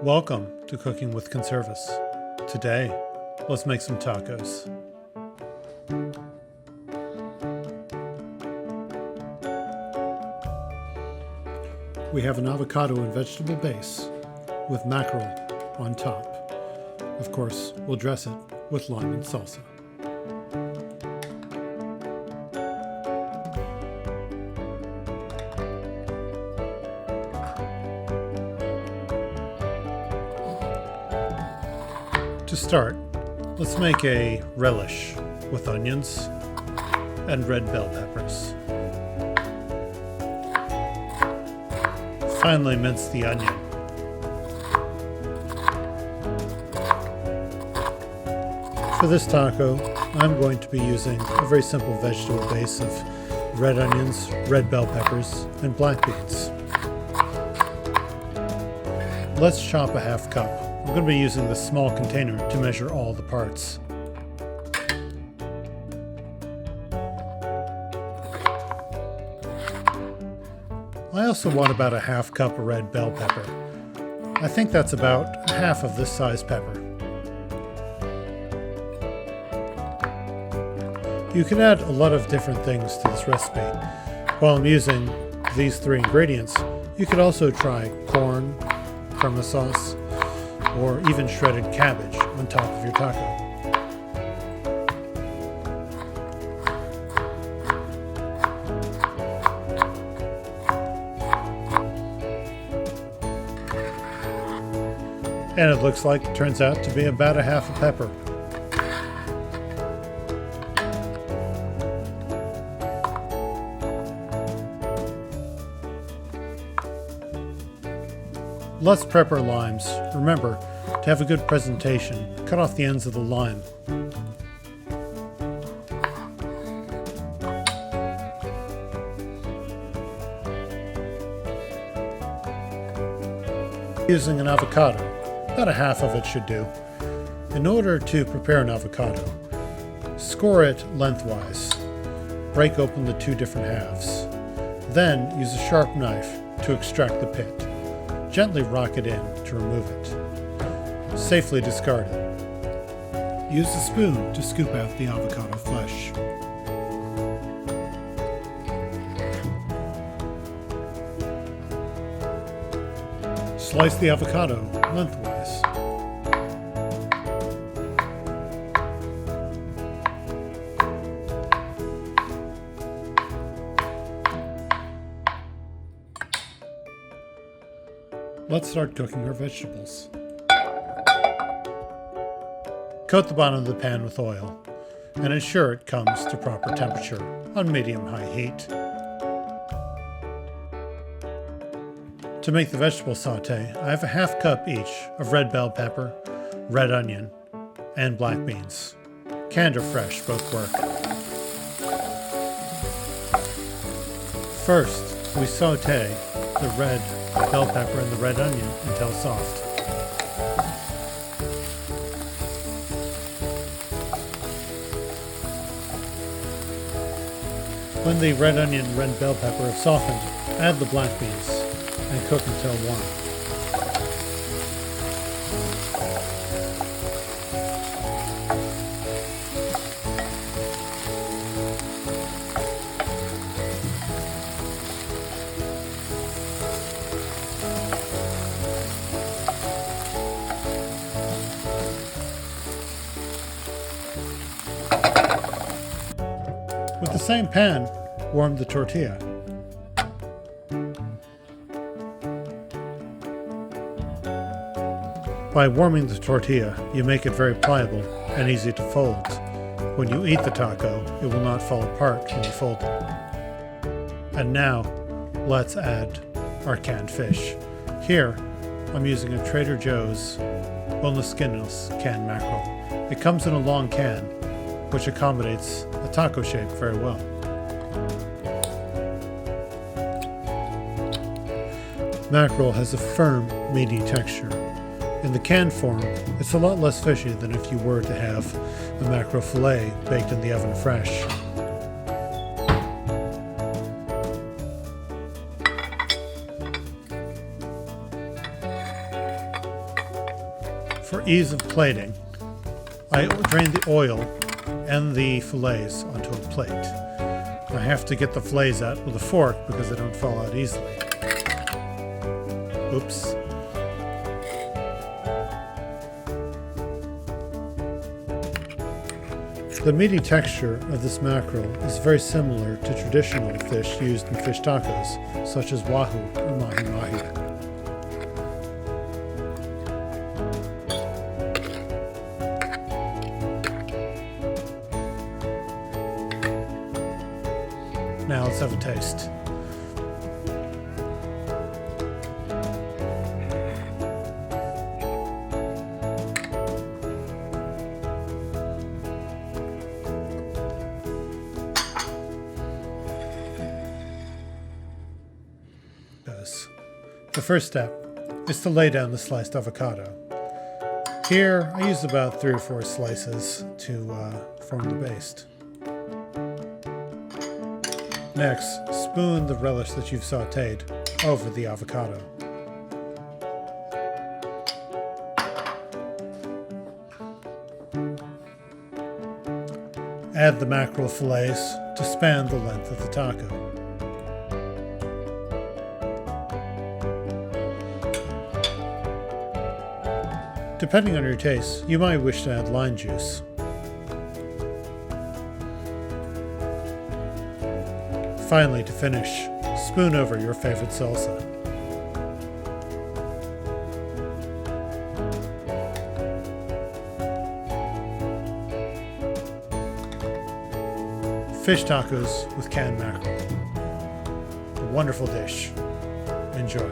Welcome to Cooking with Conservis. Today, let's make some tacos. We have an avocado and vegetable base with mackerel on top. Of course, we'll dress it with lime and salsa. To start, let's make a relish with onions and red bell peppers. Finely mince the onion. For this taco, I'm going to be using a very simple vegetable base of red onions, red bell peppers, and black beans. Let's chop a half cup. I'm going to be using this small container to measure all the parts. I also want about a half cup of red bell pepper. I think that's about half of this size pepper. You can add a lot of different things to this recipe. While I'm using these three ingredients, you could also try corn, crema sauce, or even shredded cabbage on top of your taco. And it looks like it turns out to be about a half a pepper. Let's prep our limes. Remember, to have a good presentation, cut off the ends of the lime. Using an avocado, about a half of it should do. In order to prepare an avocado, score it lengthwise. Break open the two different halves. Then use a sharp knife to extract the pit. Gently rock it in to remove it. Safely discard it. Use a spoon to scoop out the avocado flesh. Slice the avocado lengthwise. Let's start cooking our vegetables. Coat the bottom of the pan with oil and ensure it comes to proper temperature on medium-high heat. To make the vegetable saute, I have a half cup each of red bell pepper, red onion, and black beans. Canned or fresh, both work. First, we saute the red bell pepper and the red onion until soft. When the red onion and red bell pepper have softened, add the black beans and cook until warm. With the same pan, warm the tortilla. By warming the tortilla, you make it very pliable and easy to fold. When you eat the taco, it will not fall apart when you fold it. And now, let's add our canned fish. Here, I'm using a Trader Joe's boneless skinless canned mackerel. It comes in a long can, which accommodates a taco shape very well. Mackerel has a firm, meaty texture. In the canned form, it's a lot less fishy than if you were to have a mackerel fillet baked in the oven fresh. For ease of plating, I drain the oil and the fillets onto a plate. I have to get the fillets out with a fork because they don't fall out easily. Oops. The meaty texture of this mackerel is very similar to traditional fish used in fish tacos, such as wahoo or mahi-mahi. Now let's have a taste. The first step is to lay down the sliced avocado. Here I use about 3 or 4 slices to form the baste. Next, spoon the relish that you've sauteed over the avocado. Add the mackerel fillets to span the length of the taco. Depending on your taste, you might wish to add lime juice. Finally, to finish, spoon over your favorite salsa. Fish tacos with canned mackerel. A wonderful dish. Enjoy.